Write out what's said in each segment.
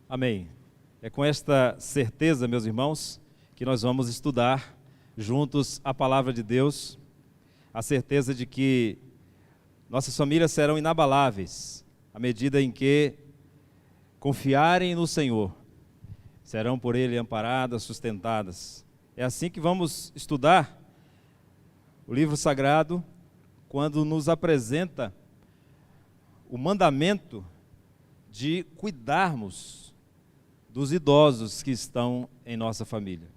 Amém. É com esta certeza, meus irmãos, que nós vamos estudar juntos a palavra de Deus, a certeza de que nossas famílias serão inabaláveis à medida em que confiarem no Senhor, serão por Ele amparadas, sustentadas. É assim que vamos estudar o livro sagrado, quando nos apresenta o mandamento de cuidarmos dos idosos que estão em nossa família.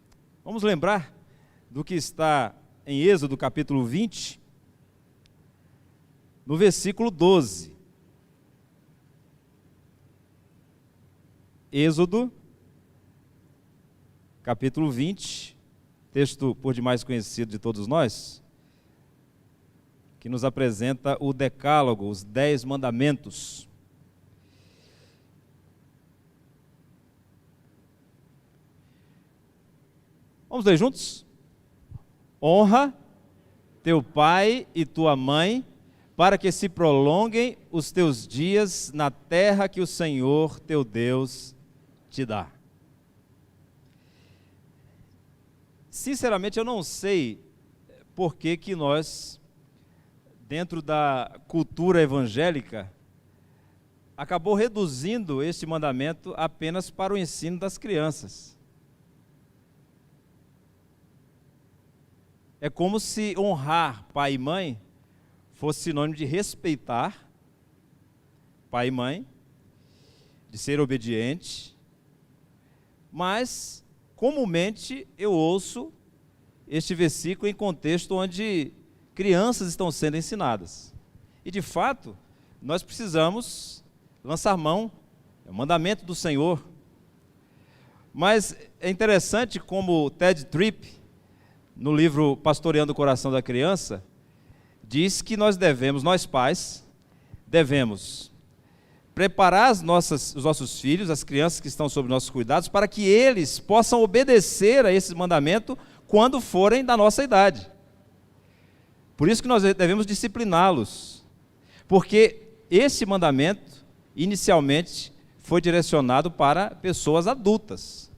Vamos lembrar do que está em Êxodo capítulo 20, no versículo 12. Êxodo capítulo 20, texto por demais conhecido de todos nós, que nos apresenta o decálogo, os 10 mandamentos. Vamos ler juntos? Honra teu pai e tua mãe, para que se prolonguem os teus dias na terra que o Senhor teu Deus te dá. Sinceramente, eu não sei por que nós, dentro da cultura evangélica, acabou reduzindo este mandamento apenas para o ensino das crianças. É como se honrar pai e mãe fosse sinônimo de respeitar pai e mãe, de ser obediente, mas comumente eu ouço este versículo em contexto onde crianças estão sendo ensinadas. E de fato, nós precisamos lançar mão, é o mandamento do Senhor. Mas é interessante como Ted Tripp, no livro Pastoreando o Coração da Criança, diz que nós pais, devemos preparar os nossos filhos, as crianças que estão sob nossos cuidados, para que eles possam obedecer a esse mandamento quando forem da nossa idade. Por isso que nós devemos discipliná-los, porque esse mandamento, inicialmente, foi direcionado para pessoas adultas.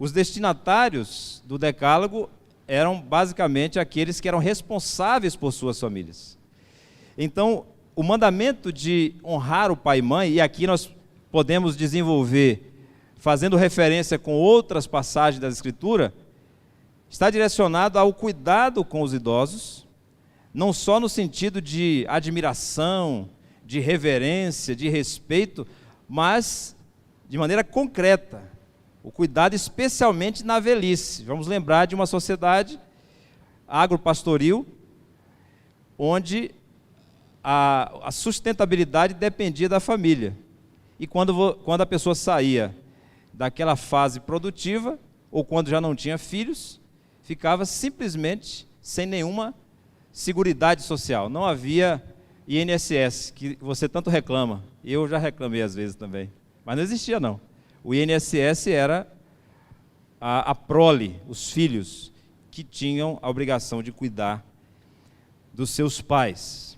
Os destinatários do decálogo eram basicamente aqueles que eram responsáveis por suas famílias. Então, o mandamento de honrar o pai e mãe, e aqui nós podemos desenvolver, fazendo referência com outras passagens da Escritura, está direcionado ao cuidado com os idosos, não só no sentido de admiração, de reverência, de respeito, mas de maneira concreta. O cuidado especialmente na velhice. Vamos lembrar de uma sociedade agropastoril, onde a sustentabilidade dependia da família. E quando a pessoa saía daquela fase produtiva, ou quando já não tinha filhos, ficava simplesmente sem nenhuma seguridade social. Não havia INSS, que você tanto reclama. Eu já reclamei às vezes também. Mas não existia não. O INSS era a prole, os filhos, que tinham a obrigação de cuidar dos seus pais.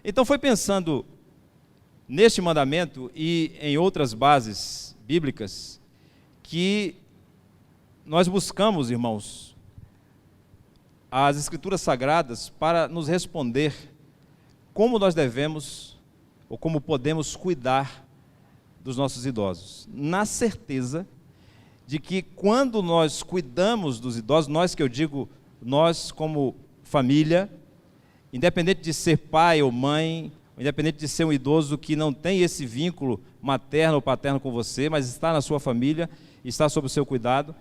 Então foi pensando neste mandamento e em outras bases bíblicas que nós buscamos, irmãos, as Escrituras Sagradas para nos responder como nós devemos ou como podemos cuidar dos nossos idosos, na certeza de que quando nós cuidamos dos idosos, nós que eu digo, nós como família, independente de ser pai ou mãe, independente de ser um idoso que não tem esse vínculo materno ou paterno com você, mas está na sua família, está sob o seu cuidado,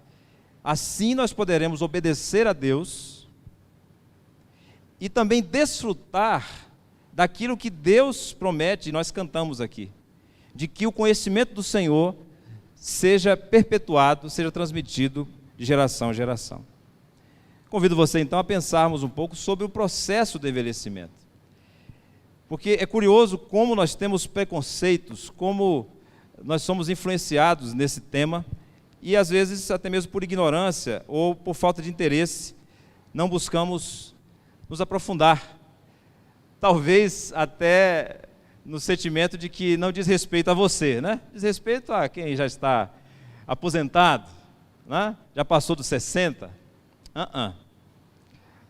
assim nós poderemos obedecer a Deus e também desfrutar daquilo que Deus promete, e nós cantamos aqui, de que o conhecimento do Senhor seja perpetuado, seja transmitido de geração em geração. Convido você então a pensarmos um pouco sobre o processo do envelhecimento. Porque é curioso como nós temos preconceitos, como nós somos influenciados nesse tema, e às vezes até mesmo por ignorância ou por falta de interesse, não buscamos nos aprofundar. Talvez até no sentimento de que não diz respeito a você, né? Diz respeito a quem já está aposentado, né? Já passou dos 60.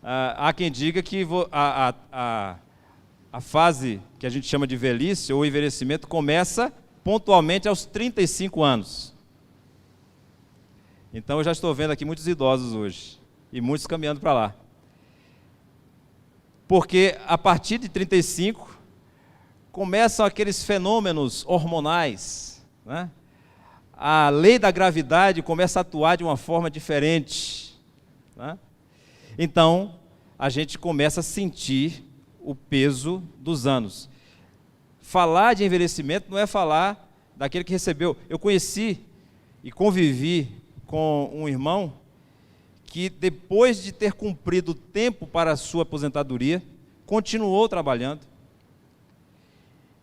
Há quem diga que a fase que a gente chama de velhice ou envelhecimento começa pontualmente aos 35 anos. Então eu já estou vendo aqui muitos idosos hoje, e muitos caminhando para lá. Porque a partir de 35, começam aqueles fenômenos hormonais, né? A lei da gravidade começa a atuar de uma forma diferente, né? Então, a gente começa a sentir o peso dos anos. Falar de envelhecimento não é falar daquele que recebeu. Eu conheci e convivi com um irmão que, depois de ter cumprido o tempo para a sua aposentadoria, continuou trabalhando.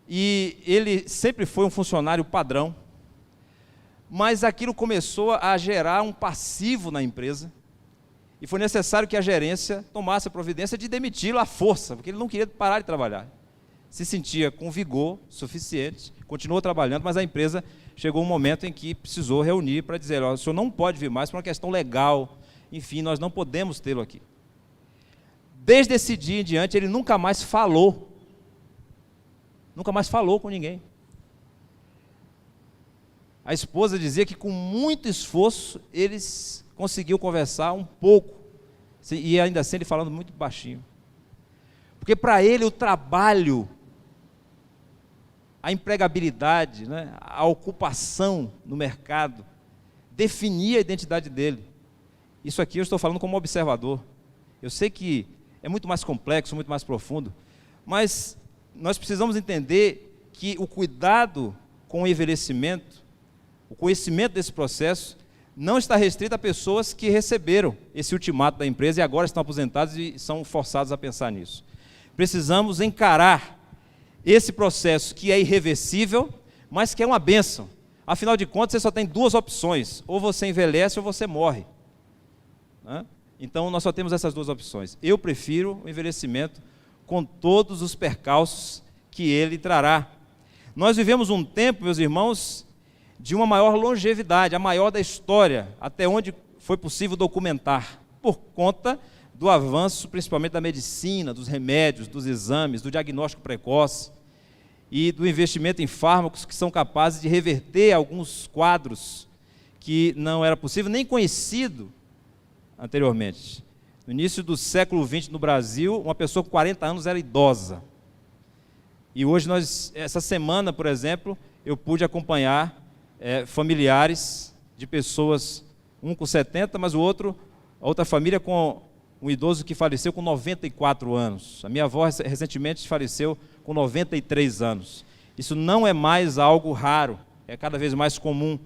E ele sempre foi um funcionário padrão, mas aquilo começou a gerar um passivo na empresa, e foi necessário que a gerência tomasse a providência de demiti-lo à força, porque ele não queria parar de trabalhar. Se sentia com vigor suficiente, continuou trabalhando, mas a empresa chegou um momento em que precisou reunir para dizer: o senhor não pode vir mais por uma questão legal, enfim, nós não podemos tê-lo aqui. Desde esse dia em diante, ele nunca mais falou com ninguém. A esposa dizia que com muito esforço eles conseguiu conversar um pouco, e ainda assim ele falando muito baixinho. Porque para ele o trabalho, a empregabilidade, né, a ocupação no mercado, definia a identidade dele. Isso aqui eu estou falando como observador. Eu sei que é muito mais complexo, muito mais profundo, mas nós precisamos entender que o cuidado com o envelhecimento, o conhecimento desse processo, não está restrito a pessoas que receberam esse ultimato da empresa e agora estão aposentados e são forçados a pensar nisso. Precisamos encarar esse processo que é irreversível, mas que é uma bênção. Afinal de contas, você só tem duas opções: ou você envelhece ou você morre, né? Então, nós só temos essas duas opções. Eu prefiro o envelhecimento com todos os percalços que ele trará. Nós vivemos um tempo, meus irmãos, de uma maior longevidade, a maior da história, até onde foi possível documentar, por conta do avanço, principalmente da medicina, dos remédios, dos exames, do diagnóstico precoce e do investimento em fármacos que são capazes de reverter alguns quadros que não era possível, nem conhecido anteriormente. No início do século XX no Brasil, uma pessoa com 40 anos era idosa. E hoje, essa semana, por exemplo, eu pude acompanhar familiares de pessoas, um com 70, mas a outra família com um idoso que faleceu com 94 anos. A minha avó recentemente faleceu com 93 anos. Isso não é mais algo raro, é cada vez mais comum.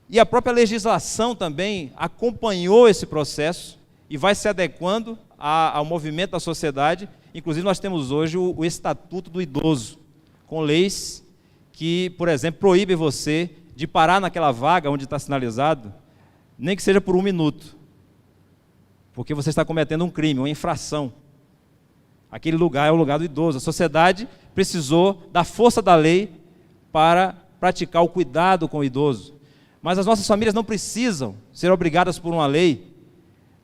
E a própria legislação também acompanhou esse processo e vai se adequando ao movimento da sociedade. Inclusive, nós temos hoje o Estatuto do Idoso, com leis que, por exemplo, proíbem você de parar naquela vaga onde está sinalizado, nem que seja por 1 minuto, porque você está cometendo um crime, uma infração. Aquele lugar é o lugar do idoso. A sociedade precisou da força da lei para praticar o cuidado com o idoso. Mas as nossas famílias não precisam ser obrigadas por uma lei.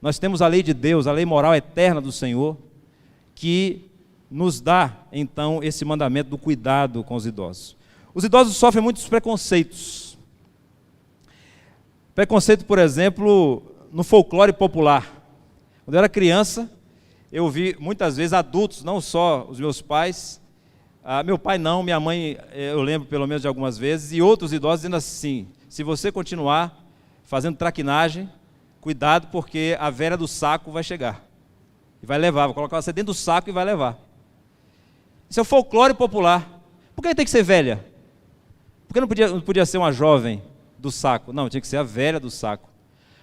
Nós temos a lei de Deus, a lei moral eterna do Senhor, que nos dá, então, esse mandamento do cuidado com os idosos. Os idosos sofrem muitos preconceitos. Preconceito, por exemplo, no folclore popular. Quando eu era criança, eu vi muitas vezes adultos, não só os meus pais, meu pai não, minha mãe, eu lembro pelo menos de algumas vezes, e outros idosos dizendo assim: se você continuar fazendo traquinagem, cuidado, porque a velha do saco vai chegar e vai levar, vai colocar você dentro do saco e vai levar. Isso é o folclore popular. Por que tem que ser velha? Por que não podia ser uma jovem do saco? Não, tinha que ser a velha do saco.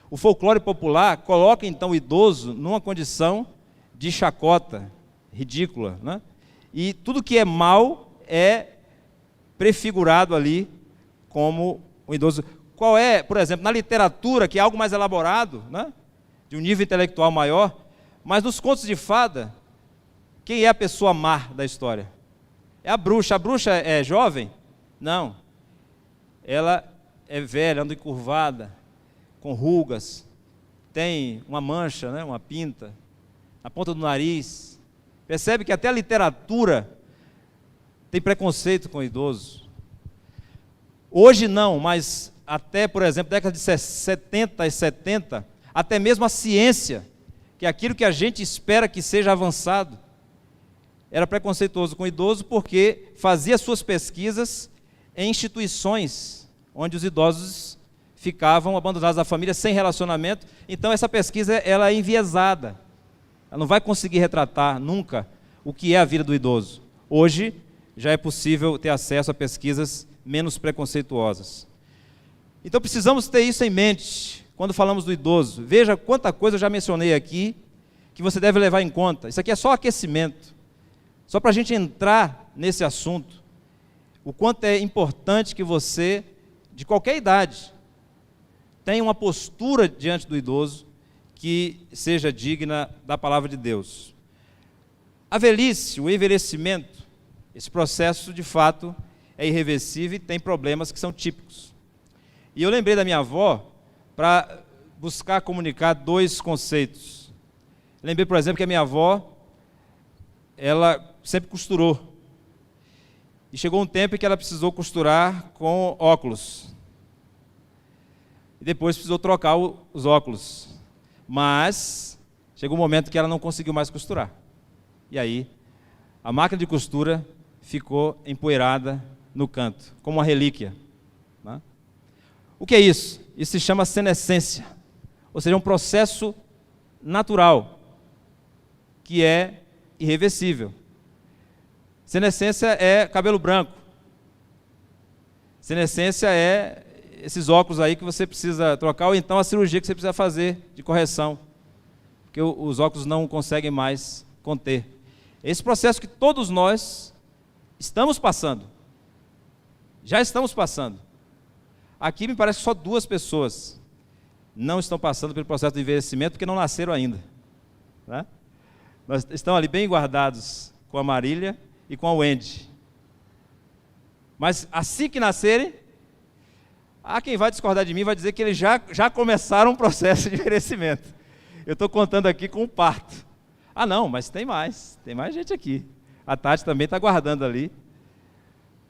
O folclore popular coloca então o idoso numa condição de chacota, ridícula, né? E tudo que é mal é prefigurado ali como um idoso. Qual é, por exemplo, na literatura, que é algo mais elaborado, né? De um nível intelectual maior, mas nos contos de fada, quem é a pessoa má da história? é a bruxa é jovem? Não. Ela é velha, anda encurvada, com rugas, tem uma mancha, né, uma pinta, na ponta do nariz. Percebe que até a literatura tem preconceito com o idoso. Hoje não, mas até, por exemplo, década de 70 e 70, até mesmo a ciência, que é aquilo que a gente espera que seja avançado, era preconceituoso com o idoso porque fazia suas pesquisas em instituições onde os idosos ficavam abandonados da família, sem relacionamento. Então essa pesquisa ela é enviesada, ela não vai conseguir retratar nunca o que é a vida do idoso. Hoje já é possível ter acesso a pesquisas menos preconceituosas. Então precisamos ter isso em mente quando falamos do idoso. Veja quanta coisa eu já mencionei aqui que você deve levar em conta. Isso aqui é só aquecimento, só para a gente entrar nesse assunto. O quanto é importante que você, de qualquer idade, tenha uma postura diante do idoso que seja digna da palavra de Deus. A velhice, o envelhecimento, esse processo de fato é irreversível e tem problemas que são típicos. E eu lembrei da minha avó para buscar comunicar dois conceitos. Lembrei, por exemplo, que a minha avó, ela sempre costurou. E chegou um tempo em que ela precisou costurar com óculos. E depois precisou trocar os óculos. Mas chegou um momento que ela não conseguiu mais costurar. E aí, a máquina de costura ficou empoeirada no canto, como uma relíquia. Né? O que é isso? Isso se chama senescência. Ou seja, um processo natural, que é irreversível. Senescência é cabelo branco. Senescência é esses óculos aí que você precisa trocar, ou então a cirurgia que você precisa fazer de correção, porque os óculos não conseguem mais conter. Esse processo que todos nós estamos passando, já estamos passando. Aqui me parece que só 2 pessoas não estão passando pelo processo de envelhecimento, porque não nasceram ainda. Né? Nós estão ali bem guardados com a Marília e com a Wendy. Mas assim que nascerem, há quem vai discordar de mim, vai dizer que eles já começaram um processo de envelhecimento. Eu estou contando aqui com o parto. Ah não, mas tem mais gente aqui. A Tati também está guardando ali.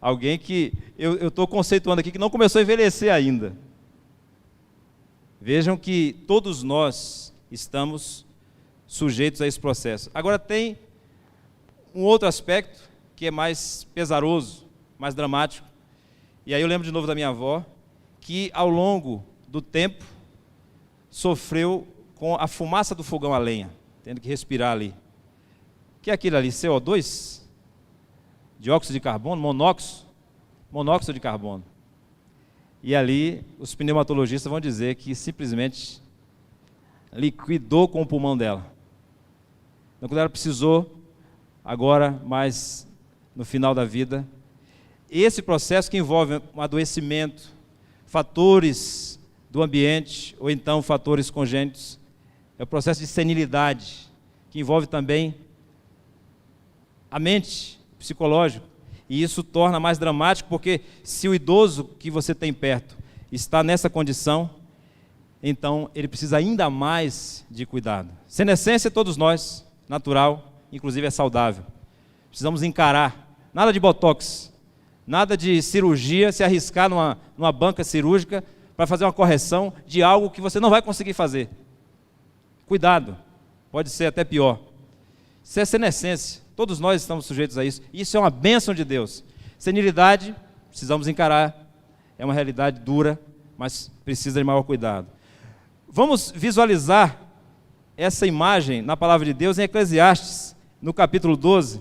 Alguém que eu estou conceituando aqui que não começou a envelhecer ainda. Vejam que todos nós estamos sujeitos a esse processo. Agora tem um outro aspecto que é mais pesaroso, mais dramático. E aí eu lembro de novo da minha avó, que ao longo do tempo sofreu com a fumaça do fogão a lenha, tendo que respirar ali. O que é aquilo ali? CO2? Dióxido de carbono? Monóxido de carbono. E ali os pneumatologistas vão dizer que simplesmente liquidou com o pulmão dela. Então quando ela precisou, agora mais no final da vida, esse processo que envolve um adoecimento, fatores do ambiente, ou então fatores congênitos, é o processo de senilidade, que envolve também a mente, psicológico, e isso torna mais dramático, porque se o idoso que você tem perto está nessa condição, então ele precisa ainda mais de cuidado. Senescência, todos nós, natural, inclusive é saudável. Precisamos encarar, nada de botox, nada de cirurgia, se arriscar numa banca cirúrgica para fazer uma correção de algo que você não vai conseguir fazer. Cuidado, pode ser até pior. Isso é senescência, todos nós estamos sujeitos a isso. Isso é uma bênção de Deus. Senilidade, precisamos encarar, é uma realidade dura, mas precisa de maior cuidado. Vamos visualizar essa imagem na palavra de Deus em Eclesiastes, no capítulo 12.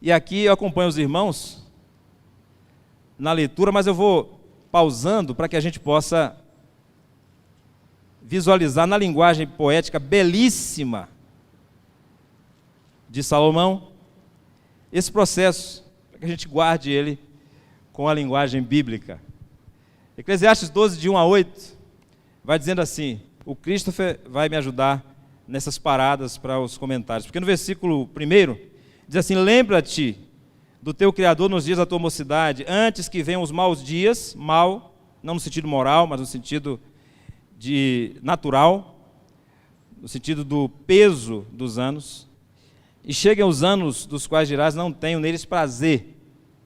E aqui eu acompanho os irmãos na leitura, mas eu vou pausando para que a gente possa visualizar na linguagem poética belíssima de Salomão esse processo, para que a gente guarde ele com a linguagem bíblica. Eclesiastes 12, de 1 a 8, vai dizendo assim, o Christopher vai me ajudar nessas paradas para os comentários, porque no versículo 1 diz assim: lembra-te do teu Criador nos dias da tua mocidade, antes que venham os maus dias, mal, não no sentido moral, mas no sentido de natural, no sentido do peso dos anos, e cheguem os anos dos quais dirás, não tenho neles prazer,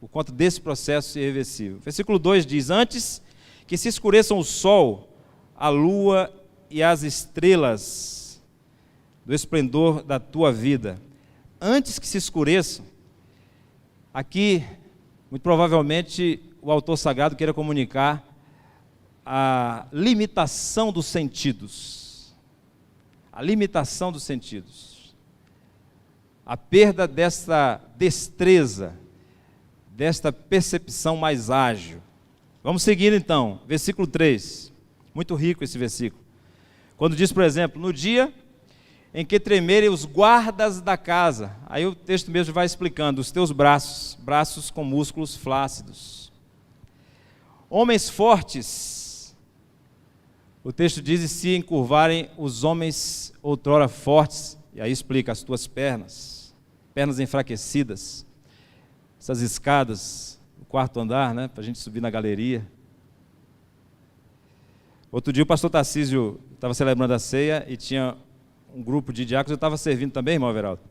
por conta desse processo irreversível. Versículo 2 diz, antes que se escureçam o sol, a lua e as estrelas do esplendor da tua vida, antes que se escureçam, aqui, muito provavelmente, o autor sagrado queira comunicar a limitação dos sentidos. A limitação dos sentidos. A perda desta destreza, desta percepção mais ágil. Vamos seguir então, versículo 3. Muito rico esse versículo. Quando diz, por exemplo, no dia em que tremerem os guardas da casa. Aí o texto mesmo vai explicando, os teus braços, braços com músculos flácidos. Homens fortes, o texto diz, e se encurvarem os homens outrora fortes, e aí explica as tuas pernas, pernas enfraquecidas, essas escadas, o quarto andar, né, para a gente subir na galeria. Outro dia o pastor Tarcísio estava celebrando a ceia e tinha um grupo de diáconos, eu estava servindo também, irmão Everaldo.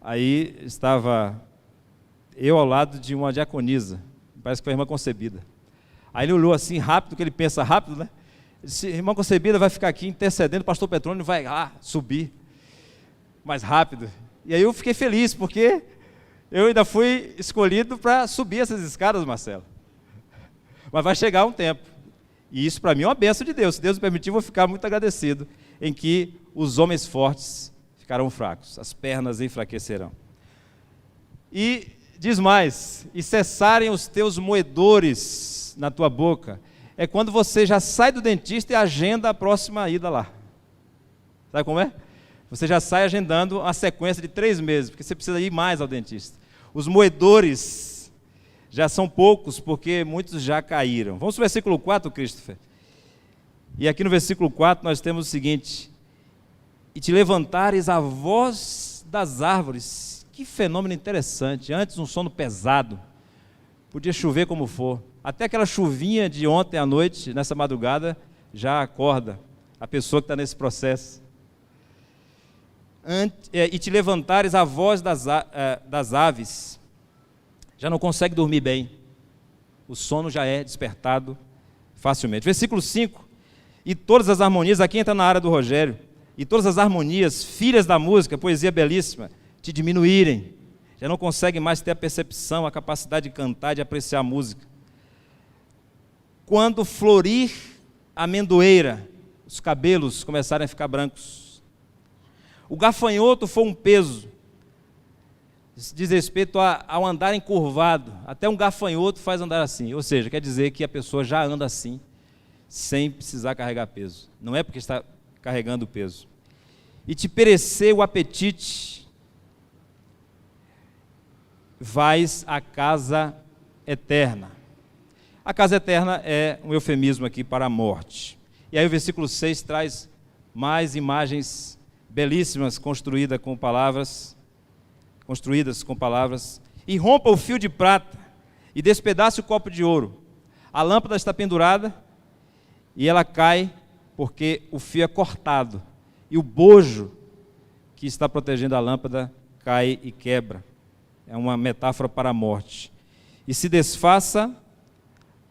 Aí estava eu ao lado de uma diaconisa, parece que foi a irmã Concebida. Aí ele olhou assim rápido, que ele pensa rápido, né? Ele disse, irmã Concebida vai ficar aqui intercedendo, o pastor Petrônio vai lá subir mais rápido. E aí eu fiquei feliz, porque eu ainda fui escolhido para subir essas escadas, Marcelo. Mas vai chegar um tempo. E isso para mim é uma bênção de Deus. Se Deus me permitir, eu vou ficar muito agradecido, em que os homens fortes ficarão fracos, as pernas enfraquecerão. E diz mais, e cessarem os teus moedores na tua boca, é quando você já sai do dentista e agenda a próxima ida lá. Sabe como é? Você já sai agendando a sequência de 3 meses, porque você precisa ir mais ao dentista. Os moedores já são poucos, porque muitos já caíram. Vamos para o versículo 4, Christopher. E aqui no versículo 4 nós temos o seguinte, e te levantares a voz das árvores. Que fenômeno interessante, antes um sono pesado, podia chover como for, até aquela chuvinha de ontem à noite, nessa madrugada, já acorda a pessoa que está nesse processo. E te levantares a voz das aves, já não consegue dormir bem, o sono já é despertado facilmente. Versículo 5, e todas as harmonias, aqui entra na área do Rogério, e todas as harmonias, filhas da música, poesia belíssima, te diminuírem, já não consegue mais ter a percepção, a capacidade de cantar, de apreciar a música. Quando florir a amendoeira, os cabelos começarem a ficar brancos. O gafanhoto foi um peso, diz respeito ao andar encurvado, até um gafanhoto faz andar assim, ou seja, quer dizer que a pessoa já anda assim, sem precisar carregar peso, não é porque está carregando peso. E te perecer o apetite, vais à casa eterna. A casa eterna é um eufemismo aqui para a morte. E aí o versículo 6 traz mais imagens belíssimas construídas com palavras, e rompa o fio de prata, e despedace o copo de ouro. A lâmpada está pendurada, e ela cai, porque o fio é cortado, e o bojo que está protegendo a lâmpada cai e quebra. É uma metáfora para a morte. E se desfaça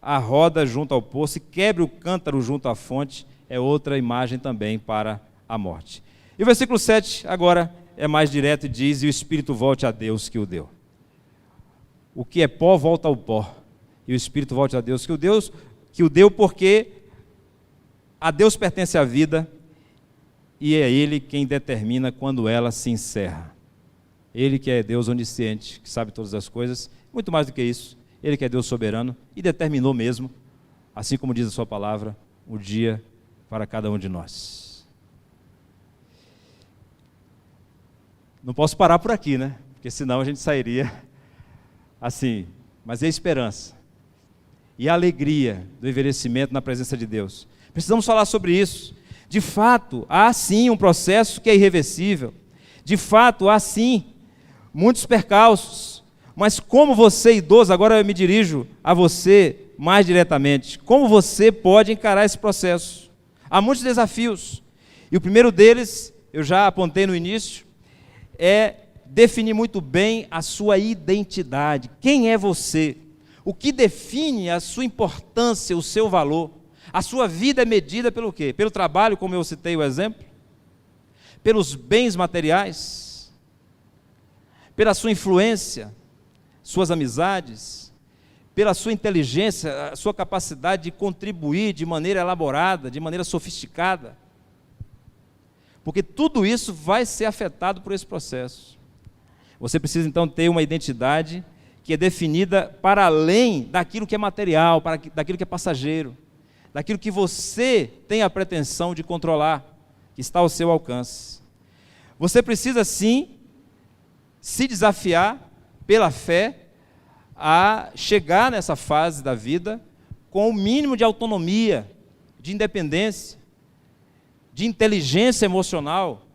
a roda junto ao poço, e quebre o cântaro junto à fonte, é outra imagem também para a morte. E o versículo 7 agora é mais direto e diz, e o Espírito volte a Deus que o deu. O que é pó volta ao pó, e o Espírito volte a Deus que o deu, porque a Deus pertence a vida, e é Ele quem determina quando ela se encerra. Ele que é Deus onisciente, que sabe todas as coisas, muito mais do que isso, Ele que é Deus soberano, e determinou mesmo, assim como diz a sua palavra, o dia para cada um de nós. Não posso parar por aqui, né? Porque senão a gente sairia assim. Mas é a esperança e a alegria do envelhecimento na presença de Deus. Precisamos falar sobre isso. De fato, há sim um processo que é irreversível. De fato, há sim muitos percalços, Mas como você, idoso, agora eu me dirijo a você mais diretamente, como você pode encarar esse processo? Há muitos desafios, e o primeiro deles, eu já apontei no início, é definir muito bem a sua identidade. Quem é você? O que define a sua importância, o seu valor? A sua vida é medida pelo quê? Pelo trabalho, como eu citei o exemplo? Pelos bens materiais? Pela sua influência? Suas amizades? Pela sua inteligência, a sua capacidade de contribuir de maneira elaborada, de maneira sofisticada? Porque tudo isso vai ser afetado por esse processo. Você precisa então ter uma identidade que é definida para além daquilo que é material, daquilo que é passageiro, daquilo que você tem a pretensão de controlar, que está ao seu alcance. Você precisa sim se desafiar pela fé a chegar nessa fase da vida com o mínimo de autonomia, de independência, de inteligência emocional,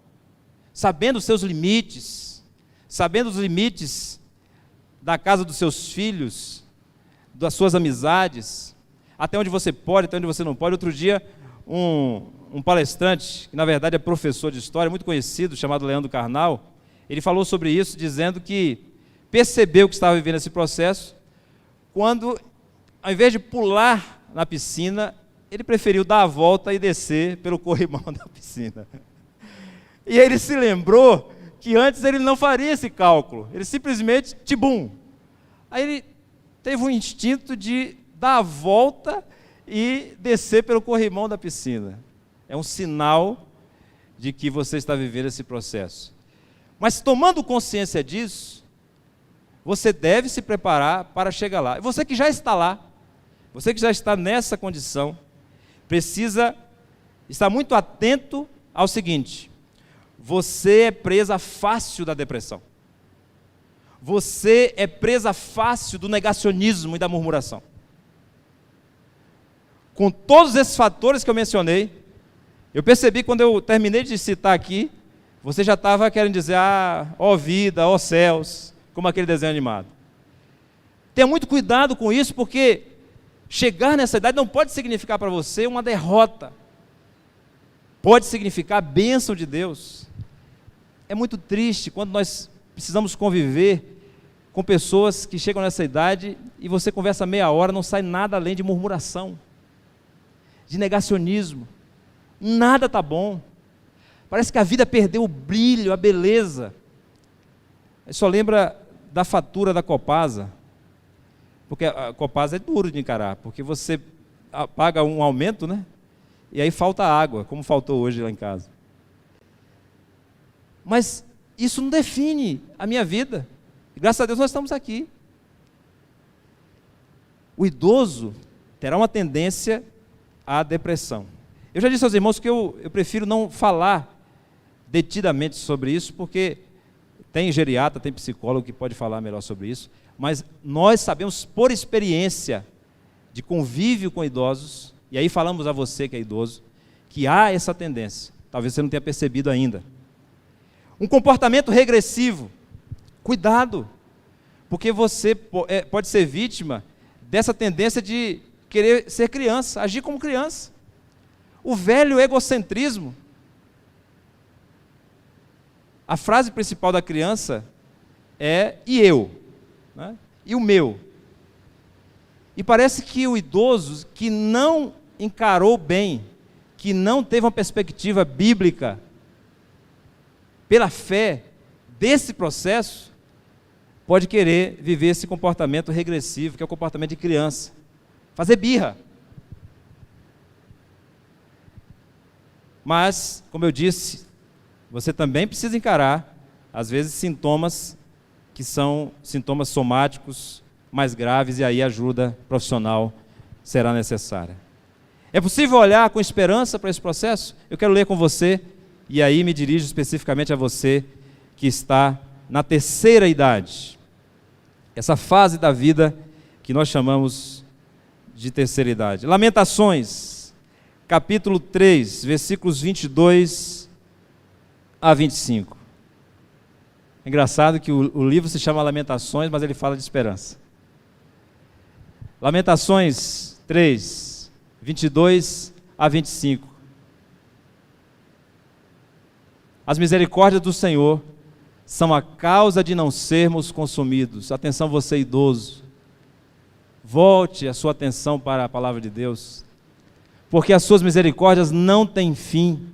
sabendo os seus limites, sabendo os limites da casa dos seus filhos, das suas amizades, até onde você pode, até onde você não pode. Outro dia, um palestrante, que na verdade é professor de história, muito conhecido, chamado Leandro Carnal, ele falou sobre isso, dizendo que percebeu que estava vivendo esse processo, quando, ao invés de pular na piscina, ele preferiu dar a volta e descer pelo corrimão da piscina. E ele se lembrou que antes ele não faria esse cálculo, ele simplesmente, tibum. Aí ele teve um instinto de dar a volta e descer pelo corrimão da piscina. É um sinal de que você está vivendo esse processo. Mas tomando consciência disso, você deve se preparar para chegar lá. E você que já está lá, você que já está nessa condição, precisa estar muito atento ao seguinte: você é presa fácil da depressão. Você é presa fácil do negacionismo e da murmuração. Com todos esses fatores que eu mencionei, eu percebi quando eu terminei de citar aqui, você já estava querendo dizer, ó vida, ó céus, como aquele desenho animado. Tenha muito cuidado com isso, porque chegar nessa idade não pode significar para você uma derrota. Pode significar a bênção de Deus. É muito triste quando nós precisamos conviver com pessoas que chegam nessa idade e você conversa meia hora, não sai nada além de murmuração, de negacionismo. Nada está bom. Parece que a vida perdeu o brilho, a beleza. Só lembra da fatura da Copasa, porque a Copasa é duro de encarar, porque você paga um aumento, né? E aí falta água, como faltou hoje lá em casa. Mas isso não define a minha vida. E graças a Deus nós estamos aqui. O idoso terá uma tendência à depressão. Eu já disse aos irmãos que eu prefiro não falar detidamente sobre isso, porque tem geriatra, tem psicólogo que pode falar melhor sobre isso, mas nós sabemos por experiência de convívio com idosos, e aí falamos a você que é idoso, que há essa tendência, talvez você não tenha percebido ainda. Um comportamento regressivo, cuidado, porque você pode ser vítima dessa tendência de querer ser criança, agir como criança. O velho egocentrismo. A frase principal da criança é e eu, né? E o meu. E parece que o idoso que não encarou bem, que não teve uma perspectiva bíblica pela fé desse processo, pode querer viver esse comportamento regressivo, que é o comportamento de criança, fazer birra. Mas, como eu disse, você também precisa encarar, às vezes, sintomas que são sintomas somáticos mais graves, e aí ajuda profissional será necessária. É possível olhar com esperança para esse processo? Eu quero ler com você, e aí me dirijo especificamente a você que está na terceira idade. Essa fase da vida que nós chamamos de terceira idade. Lamentações, capítulo 3, versículos 22 a 25. É engraçado que o livro se chama Lamentações, mas ele fala de esperança. Lamentações 3, 22 a 25. As misericórdias do Senhor são a causa de não sermos consumidos. Atenção, você idoso. Volte a sua atenção para a palavra de Deus. Porque as suas misericórdias não têm fim.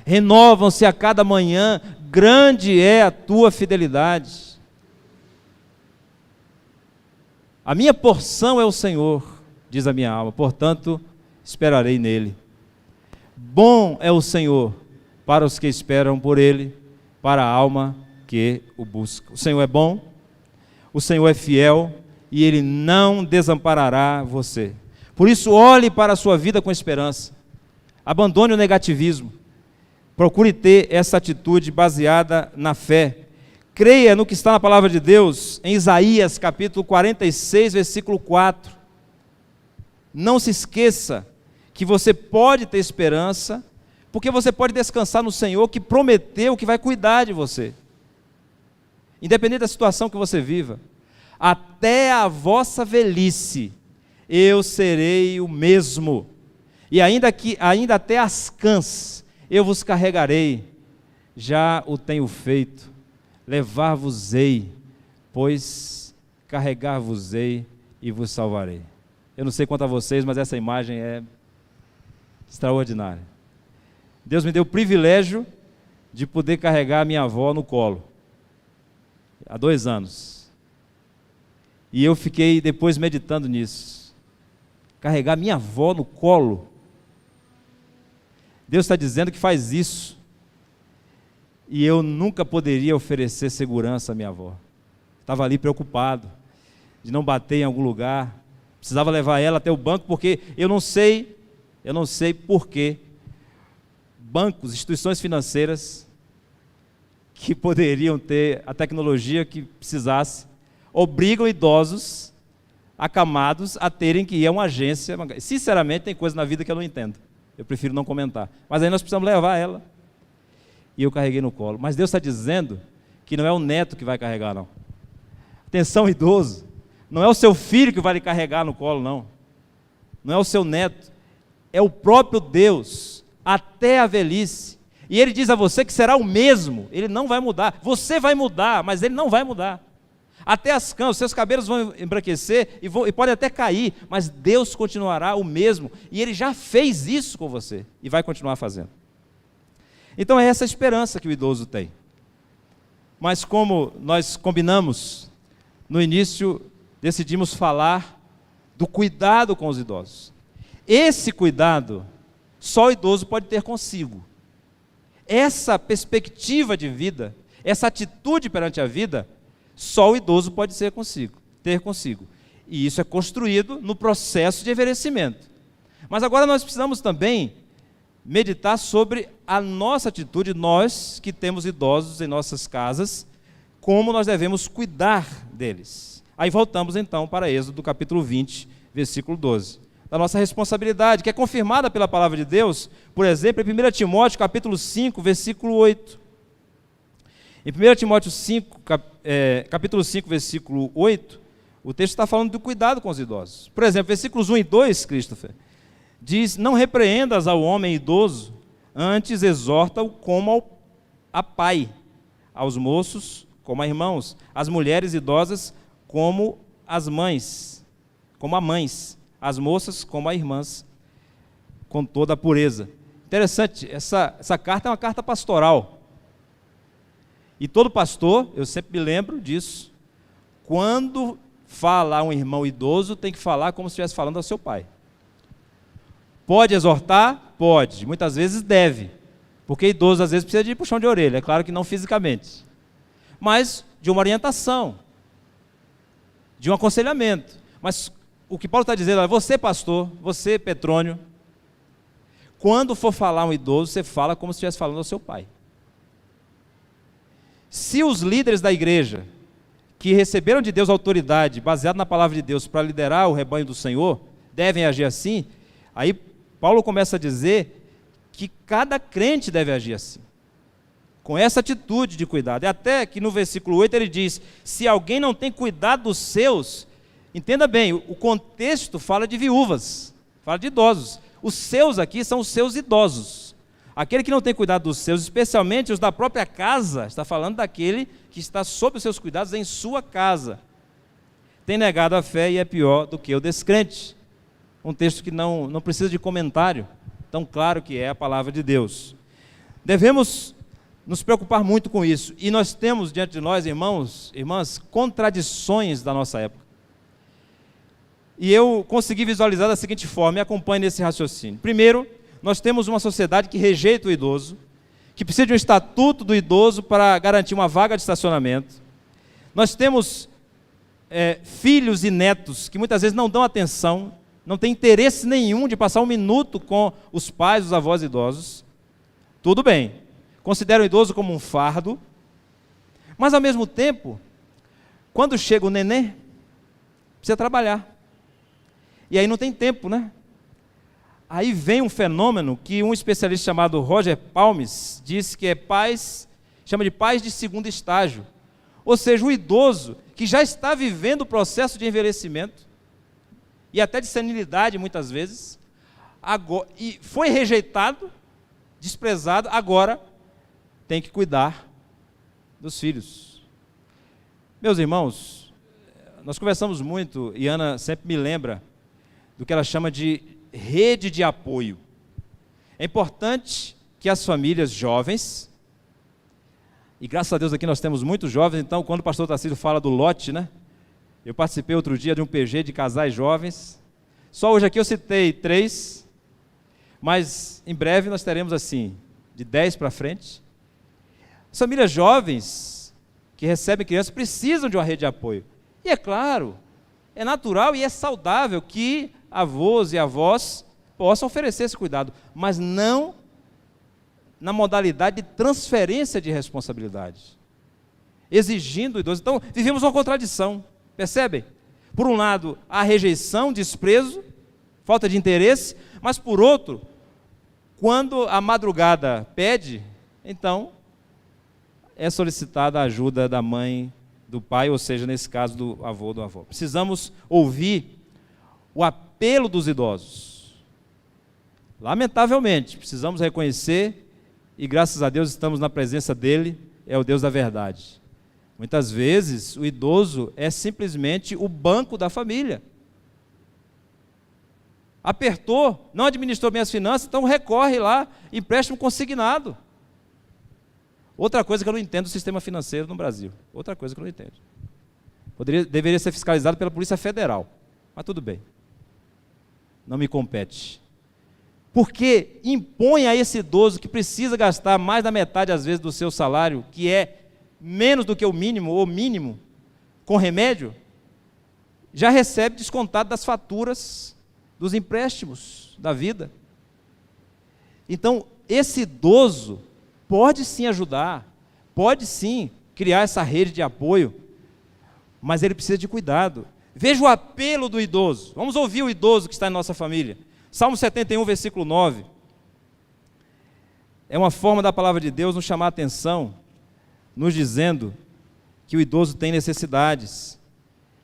Renovam-se a cada manhã. Grande é a tua fidelidade. A minha porção é o Senhor, diz a minha alma, portanto, esperarei nele. Bom é o Senhor para os que esperam por ele, para a alma que o busca. O Senhor é bom, o Senhor é fiel e ele não desamparará você. Por isso, olhe para a sua vida com esperança. Abandone o negativismo. Procure ter essa atitude baseada na fé. Creia no que está na palavra de Deus, em Isaías capítulo 46, versículo 4. Não se esqueça que você pode ter esperança, porque você pode descansar no Senhor, que prometeu que vai cuidar de você. Independente da situação que você viva, até a vossa velhice eu serei o mesmo, e ainda até as cãs eu vos carregarei, já o tenho feito, levar-vos-ei, pois carregar-vos-ei e vos salvarei. Eu não sei quanto a vocês, mas essa imagem é extraordinária. Deus me deu o privilégio de poder carregar a minha avó no colo, há 2 anos. E eu fiquei depois meditando nisso. Carregar minha avó no colo. Deus está dizendo que faz isso. E eu nunca poderia oferecer segurança à minha avó. Estava ali preocupado de não bater em algum lugar. Precisava levar ela até o banco, porque eu não sei por quê. Bancos, instituições financeiras que poderiam ter a tecnologia que precisasse, obrigam idosos acamados a terem que ir a uma agência. Sinceramente, tem coisa na vida que eu não entendo. Eu prefiro não comentar. Mas aí nós precisamos levar ela. E eu carreguei no colo. Mas Deus está dizendo que não é o neto que vai carregar, não. Atenção, idoso. Não é o seu filho que vai lhe carregar no colo, não. Não é o seu neto. É o próprio Deus, até a velhice. E Ele diz a você que será o mesmo. Ele não vai mudar. Você vai mudar, mas Ele não vai mudar. Até as cãs, os seus cabelos vão embranquecer e podem até cair, mas Deus continuará o mesmo. E Ele já fez isso com você e vai continuar fazendo. Então é essa esperança que o idoso tem. Mas como nós combinamos, no início decidimos falar do cuidado com os idosos. Esse cuidado só o idoso pode ter consigo. Essa perspectiva de vida, essa atitude perante a vida, só o idoso pode ter consigo. E isso é construído no processo de envelhecimento. Mas agora nós precisamos também meditar sobre a nossa atitude, nós que temos idosos em nossas casas, como nós devemos cuidar deles. Aí voltamos então para Êxodo capítulo 20, versículo 12. Da nossa responsabilidade, que é confirmada pela palavra de Deus, por exemplo, em 1 Timóteo capítulo 5, versículo 8. Em 1 Timóteo 5, capítulo 5, versículo 8, o texto está falando do cuidado com os idosos. Por exemplo, versículos 1 e 2, Christopher, diz: não repreendas ao homem idoso, antes exorta-o como a pai, aos moços como a irmãos, às mulheres idosas como as mães, como a mães, as moças como a irmãs, com toda a pureza. Interessante, essa carta é uma carta pastoral. E todo pastor, eu sempre me lembro disso, quando fala a um irmão idoso, tem que falar como se estivesse falando ao seu pai. Pode exortar? Pode. Muitas vezes deve. Porque idoso às vezes precisa de puxão de orelha. É claro que não fisicamente. Mas de uma orientação. De um aconselhamento. Mas o que Paulo está dizendo é: você pastor, você Petrônio, quando for falar a um idoso, você fala como se estivesse falando ao seu pai. Se os líderes da igreja, que receberam de Deus autoridade, baseado na palavra de Deus, para liderar o rebanho do Senhor, devem agir assim, aí Paulo começa a dizer que cada crente deve agir assim. com essa atitude de cuidado. E até que no versículo 8 ele diz, se alguém não tem cuidado dos seus, entenda bem, o contexto fala de viúvas, fala de idosos. Os seus aqui são os seus idosos. Aquele que não tem cuidado dos seus, especialmente os da própria casa, está falando daquele que está sob os seus cuidados em sua casa. Tem negado a fé e é pior do que o descrente. Um texto que não precisa de comentário, tão claro que é a palavra de Deus. Devemos nos preocupar muito com isso. E nós temos diante de nós, irmãos, irmãs, contradições da nossa época. E eu consegui visualizar da seguinte forma, me acompanhe nesse raciocínio. Primeiro, nós temos uma sociedade que rejeita o idoso, que precisa de um estatuto do idoso para garantir uma vaga de estacionamento. Nós temos filhos e netos que muitas vezes não dão atenção, não têm interesse nenhum de passar um minuto com os pais, os avós idosos. Tudo bem, consideram o idoso como um fardo, mas ao mesmo tempo, quando chega o neném, precisa trabalhar. E aí não tem tempo, né? Aí vem um fenômeno que um especialista chamado Roger Palmes disse que chama de pais de segundo estágio. Ou seja, o idoso que já está vivendo o processo de envelhecimento, e até de senilidade muitas vezes, e foi rejeitado, desprezado, agora tem que cuidar dos filhos. Meus irmãos, nós conversamos muito, e Ana sempre me lembra do que ela chama de rede de apoio. É importante que as famílias jovens, e graças a Deus aqui nós temos muitos jovens, então quando o pastor Tarcísio fala do lote, né? Eu participei outro dia de um PG de casais jovens, só hoje aqui eu citei 3, mas em breve nós teremos assim, de 10 para frente. As famílias jovens que recebem crianças precisam de uma rede de apoio. E é claro, é natural e é saudável que avós e avós possam oferecer esse cuidado, mas não na modalidade de transferência de responsabilidade, exigindo o idoso. Então, vivemos uma contradição, percebem? Por um lado, a rejeição, desprezo, falta de interesse, mas por outro, quando a madrugada pede, então é solicitada a ajuda da mãe, do pai, ou seja, nesse caso do avô, do avô. Precisamos ouvir o apelo dos idosos. Lamentavelmente, precisamos reconhecer, e graças a Deus estamos na presença dele, é o Deus da verdade. Muitas vezes o idoso é simplesmente o banco da família. Apertou, não administrou bem as finanças, então recorre lá, empréstimo consignado. Outra coisa que eu não entendo do sistema financeiro no Brasil. Outra coisa que eu não entendo. Deveria ser fiscalizado pela Polícia Federal, mas tudo bem. Não me compete. Porque impõe a esse idoso que precisa gastar mais da metade, às vezes, do seu salário, que é menos do que o mínimo, ou mínimo, com remédio, já recebe descontado das faturas dos empréstimos da vida. Então, esse idoso pode sim ajudar, pode sim criar essa rede de apoio, mas ele precisa de cuidado. Veja o apelo do idoso. Vamos ouvir o idoso que está em nossa família. Salmo 71, versículo 9. É uma forma da palavra de Deus nos chamar a atenção, nos dizendo que o idoso tem necessidades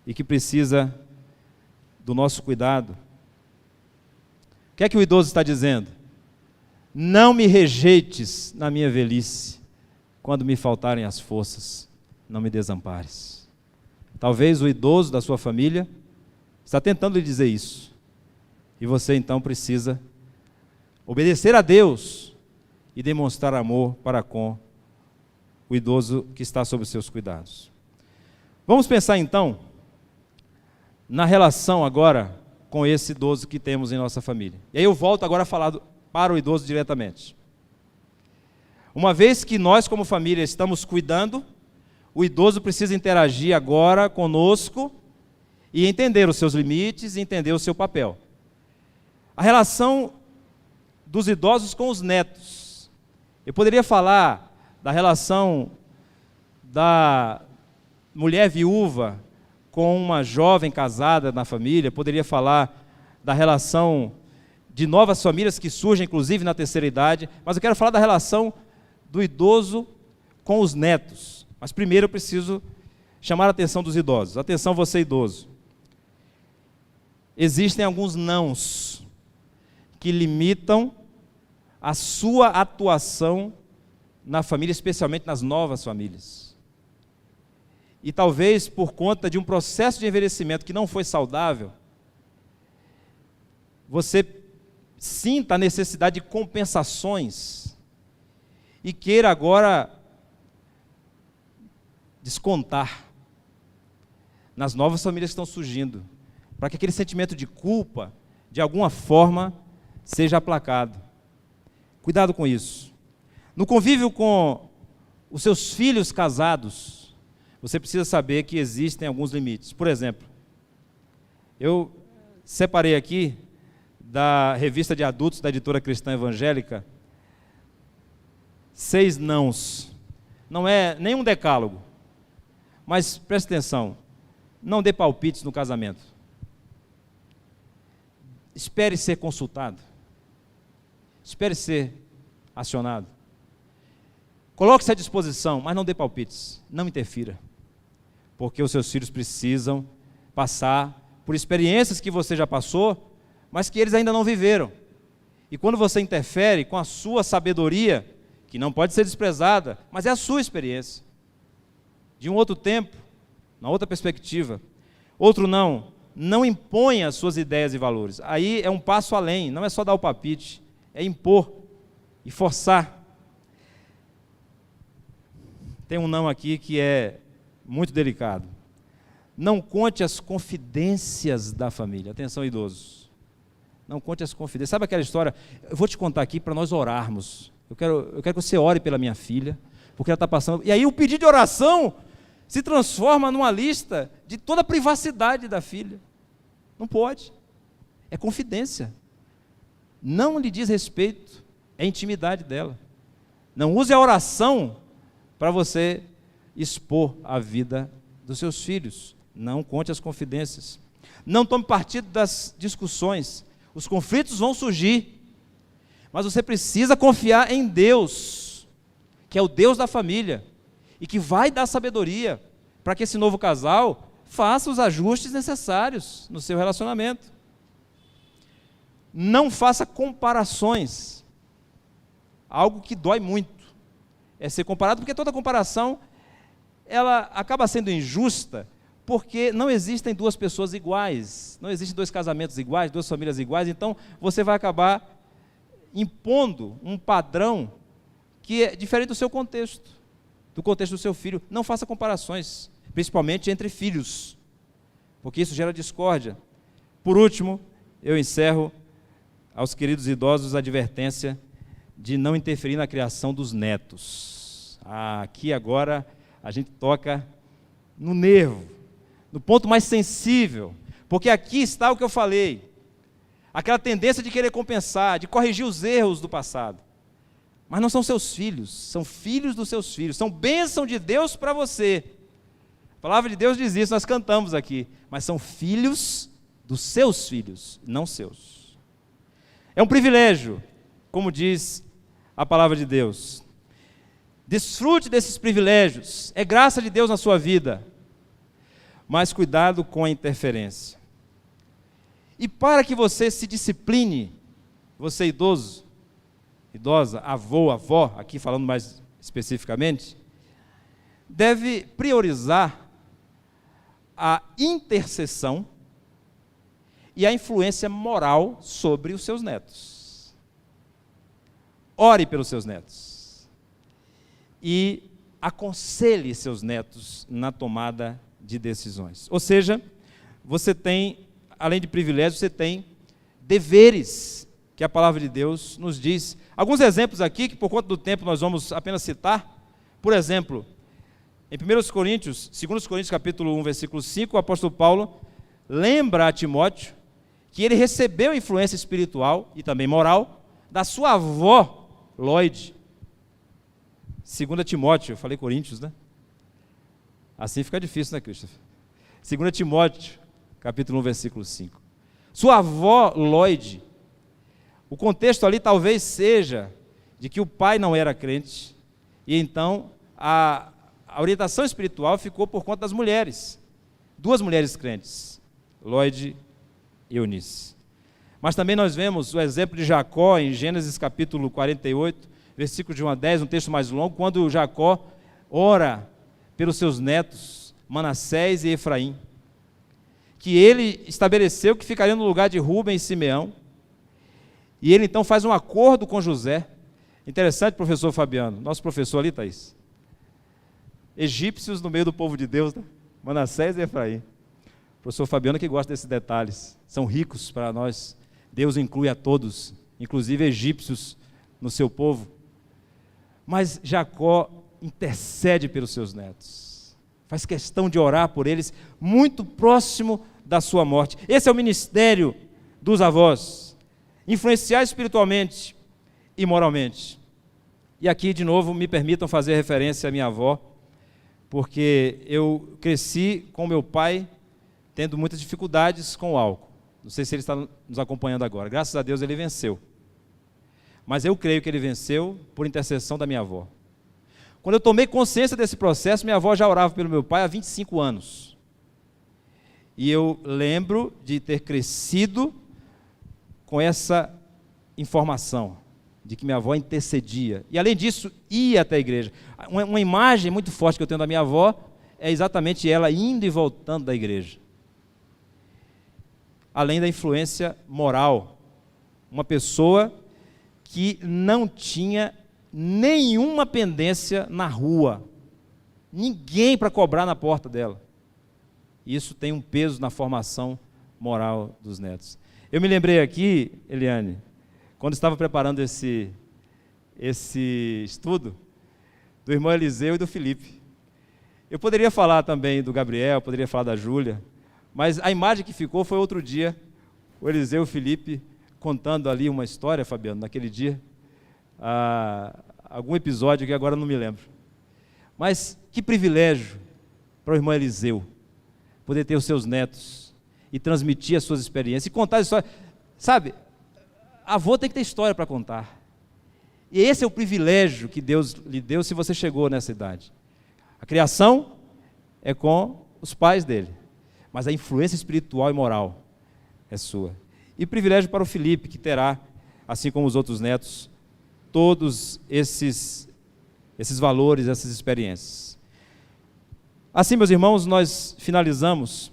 e que precisa do nosso cuidado. O que é que o idoso está dizendo? Não me rejeites na minha velhice, quando me faltarem as forças, não me desampares. Talvez o idoso da sua família está tentando lhe dizer isso. E você então precisa obedecer a Deus e demonstrar amor para com o idoso que está sob os seus cuidados. Vamos pensar então na relação agora com esse idoso que temos em nossa família. E aí eu volto agora a falar para o idoso diretamente. Uma vez que nós como família estamos cuidando, o idoso precisa interagir agora conosco e entender os seus limites e entender o seu papel. A relação dos idosos com os netos. Eu poderia falar da relação da mulher viúva com uma jovem casada na família, poderia falar da relação de novas famílias que surgem, inclusive na terceira idade, mas eu quero falar da relação do idoso com os netos. Mas primeiro eu preciso chamar a atenção dos idosos. Atenção, você idoso. Existem alguns nãos que limitam a sua atuação na família, especialmente nas novas famílias. E talvez por conta de um processo de envelhecimento que não foi saudável, você sinta a necessidade de compensações e queira agora descontar nas novas famílias que estão surgindo, para que aquele sentimento de culpa, de alguma forma, seja aplacado. Cuidado com isso. No convívio com os seus filhos casados, você precisa saber que existem alguns limites. Por exemplo, eu separei aqui da revista de adultos da editora Cristã Evangélica 6 nãos. Não é nenhum decálogo, mas preste atenção, não dê palpites no casamento. Espere ser consultado. Espere ser acionado. Coloque-se à disposição, mas não dê palpites. Não interfira. Porque os seus filhos precisam passar por experiências que você já passou, mas que eles ainda não viveram. E quando você interfere com a sua sabedoria, que não pode ser desprezada, mas é a sua experiência, de um outro tempo, na outra perspectiva. Outro não imponha as suas ideias e valores. Aí é um passo além, não é só dar o palpite, é impor e forçar. Tem um não aqui que é muito delicado. Não conte as confidências da família. Atenção, idosos. Não conte as confidências. Sabe aquela história? Eu vou te contar aqui para nós orarmos. Eu quero que você ore pela minha filha, porque ela está passando... E aí o pedido de oração se transforma numa lista de toda a privacidade da filha. Não pode. É confidência. Não lhe diz respeito. É intimidade dela. Não use a oração para você expor a vida dos seus filhos. Não conte as confidências. Não tome partido das discussões. Os conflitos vão surgir. Mas você precisa confiar em Deus, que é o Deus da família, e que vai dar sabedoria para que esse novo casal faça os ajustes necessários no seu relacionamento. Não faça comparações. Algo que dói muito é ser comparado, porque toda comparação ela acaba sendo injusta, porque não existem duas pessoas iguais, não existem dois casamentos iguais, duas famílias iguais, então você vai acabar impondo um padrão que é diferente do seu contexto, do contexto do seu filho. Não faça comparações, principalmente entre filhos, porque isso gera discórdia. Por último, eu encerro aos queridos idosos a advertência de não interferir na criação dos netos. Aqui agora a gente toca no nervo, no ponto mais sensível, porque aqui está o que eu falei, aquela tendência de querer compensar, de corrigir os erros do passado. Mas não são seus filhos, são filhos dos seus filhos, são bênção de Deus para você. A palavra de Deus diz isso, nós cantamos aqui, mas são filhos dos seus filhos, não seus. É um privilégio, como diz a palavra de Deus. Desfrute desses privilégios, é graça de Deus na sua vida, mas cuidado com a interferência. E para que você se discipline, você idoso, idosa, avô, avó, aqui falando mais especificamente, deve priorizar a intercessão e a influência moral sobre os seus netos. Ore pelos seus netos e aconselhe seus netos na tomada de decisões. Ou seja, você tem, além de privilégios, você tem deveres que a palavra de Deus nos diz. Alguns exemplos aqui, que por conta do tempo nós vamos apenas citar. Por exemplo, em 2 Coríntios capítulo 1, versículo 5, o apóstolo Paulo lembra a Timóteo que ele recebeu influência espiritual e também moral da sua avó, Lloyd. 2 Timóteo, eu falei Coríntios, né? Assim fica difícil, né, Christopher? 2 Timóteo, capítulo 1, versículo 5. Sua avó, Lloyd, o contexto ali talvez seja de que o pai não era crente, e então a orientação espiritual ficou por conta das mulheres, 2 mulheres crentes, Lloyd e Eunice. Mas também nós vemos o exemplo de Jacó em Gênesis capítulo 48, versículo de 1 a 10, um texto mais longo, quando Jacó ora pelos seus netos, Manassés e Efraim, que ele estabeleceu que ficariam no lugar de Rúben e Simeão, e ele então faz um acordo com José. Interessante, professor Fabiano, nosso professor ali, Thaís. Egípcios no meio do povo de Deus, né? Manassés e Efraim. O professor Fabiano que gosta desses detalhes, são ricos para nós. Deus inclui a todos, inclusive egípcios no seu povo. Mas Jacó intercede pelos seus netos, faz questão de orar por eles, muito próximo da sua morte. Esse é o ministério dos avós, influenciar espiritualmente e moralmente. E aqui, de novo, me permitam fazer referência à minha avó, porque eu cresci com meu pai tendo muitas dificuldades com o álcool. Não sei se ele está nos acompanhando agora. Graças a Deus ele venceu. Mas eu creio que ele venceu por intercessão da minha avó. Quando eu tomei consciência desse processo, minha avó já orava pelo meu pai há 25 anos. E eu lembro de ter crescido com essa informação, de que minha avó intercedia. E além disso, ia até a igreja. Uma imagem muito forte que eu tenho da minha avó é exatamente ela indo e voltando da igreja. Além da influência moral. Uma pessoa que não tinha nenhuma pendência na rua. Ninguém para cobrar na porta dela. Isso tem um peso na formação moral dos netos. Eu me lembrei aqui, Eliane, quando estava preparando esse estudo, do irmão Eliseu e do Felipe. Eu poderia falar também do Gabriel, poderia falar da Júlia, mas a imagem que ficou foi outro dia, o Eliseu e o Felipe contando ali uma história, Fabiano, naquele dia, algum episódio que agora não me lembro. Mas que privilégio para o irmão Eliseu, poder ter os seus netos e transmitir as suas experiências e contar a história. Sabe, avô tem que ter história para contar. E esse é o privilégio que Deus lhe deu se você chegou nessa idade. A criação é com os pais dele, mas a influência espiritual e moral é sua. E privilégio para o Felipe, que terá, assim como os outros netos, todos esses valores, essas experiências. Assim, meus irmãos, nós finalizamos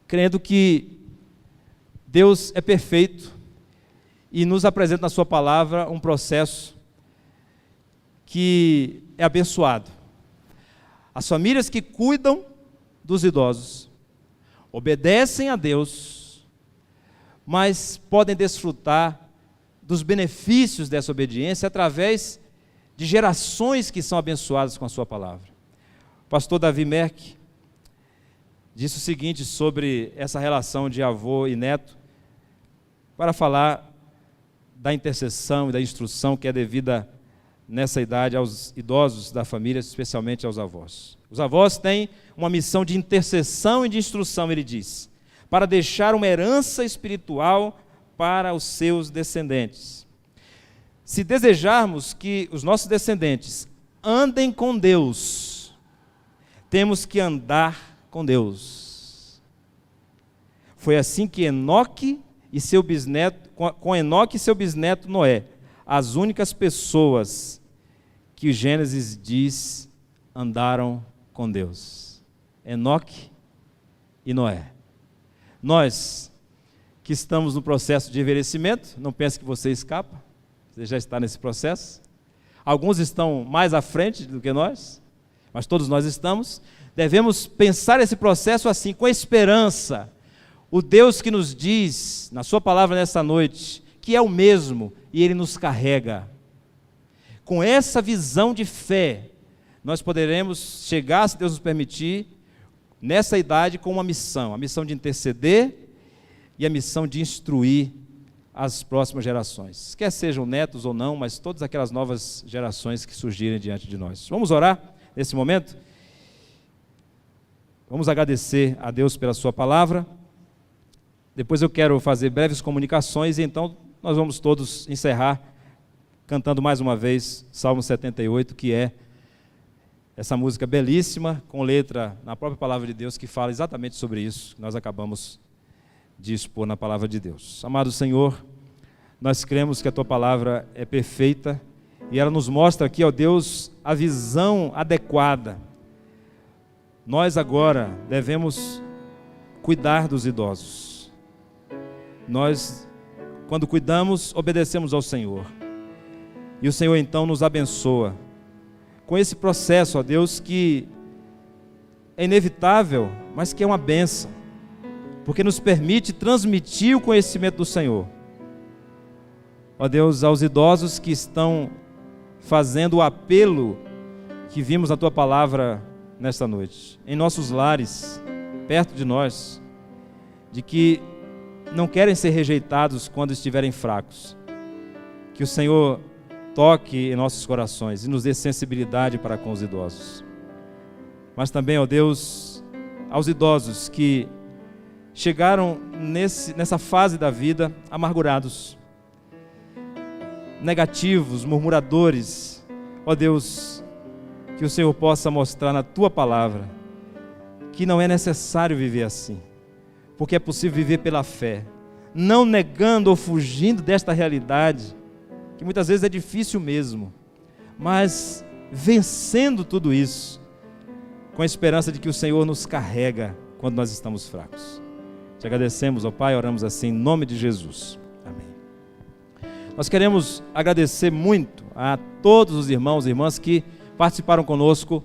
crendo que Deus é perfeito e nos apresenta na sua palavra um processo que é abençoado. As famílias que cuidam dos idosos obedecem a Deus, mas podem desfrutar dos benefícios dessa obediência através de gerações que são abençoadas com a sua palavra. O pastor Davi Merck disse o seguinte sobre essa relação de avô e neto, para falar da intercessão e da instrução que é devida nessa idade aos idosos da família, especialmente aos avós. Os avós têm uma missão de intercessão e de instrução, ele diz, para deixar uma herança espiritual para os seus descendentes. Se desejarmos que os nossos descendentes andem com Deus, temos que andar com Deus. Foi assim que Enoque e seu bisneto, com Enoque e seu bisneto Noé, as únicas pessoas que Gênesis diz andaram com Deus. Enoque e Noé. Nós que estamos no processo de envelhecimento, não pense que você escapa, você já está nesse processo. Alguns estão mais à frente do que nós, mas todos nós estamos. Devemos pensar esse processo assim, com esperança. O Deus que nos diz, na sua palavra nessa noite, que é o mesmo e Ele nos carrega. Com essa visão de fé, nós poderemos chegar, se Deus nos permitir, nessa idade com uma missão, a missão de interceder e a missão de instruir as próximas gerações. Quer sejam netos ou não, mas todas aquelas novas gerações que surgirem diante de nós. Vamos orar nesse momento? Vamos agradecer a Deus pela sua palavra. Depois eu quero fazer breves comunicações e então nós vamos todos encerrar cantando mais uma vez Salmo 78, que é essa música belíssima, com letra na própria palavra de Deus, que fala exatamente sobre isso, que nós acabamos de expor na palavra de Deus. Amado Senhor, nós cremos que a Tua palavra é perfeita, e ela nos mostra aqui, ó Deus, a visão adequada. Nós agora devemos cuidar dos idosos. Nós, quando cuidamos, obedecemos ao Senhor. E o Senhor então nos abençoa com esse processo, ó Deus, que é inevitável, mas que é uma bênção, porque nos permite transmitir o conhecimento do Senhor. Ó Deus, aos idosos que estão fazendo o apelo que vimos na Tua palavra nesta noite, em nossos lares, perto de nós, de que não querem ser rejeitados quando estiverem fracos. Que o Senhor toque em nossos corações e nos dê sensibilidade para com os idosos. Mas também, ó Deus, aos idosos que chegaram nessa fase da vida amargurados, negativos, murmuradores. Ó Deus, que o Senhor possa mostrar na Tua palavra que não é necessário viver assim, porque é possível viver pela fé, não negando ou fugindo desta realidade, que muitas vezes é difícil mesmo, mas vencendo tudo isso, com a esperança de que o Senhor nos carrega quando nós estamos fracos. Te agradecemos, ó Pai, oramos assim em nome de Jesus. Amém. Nós queremos agradecer muito a todos os irmãos e irmãs que participaram conosco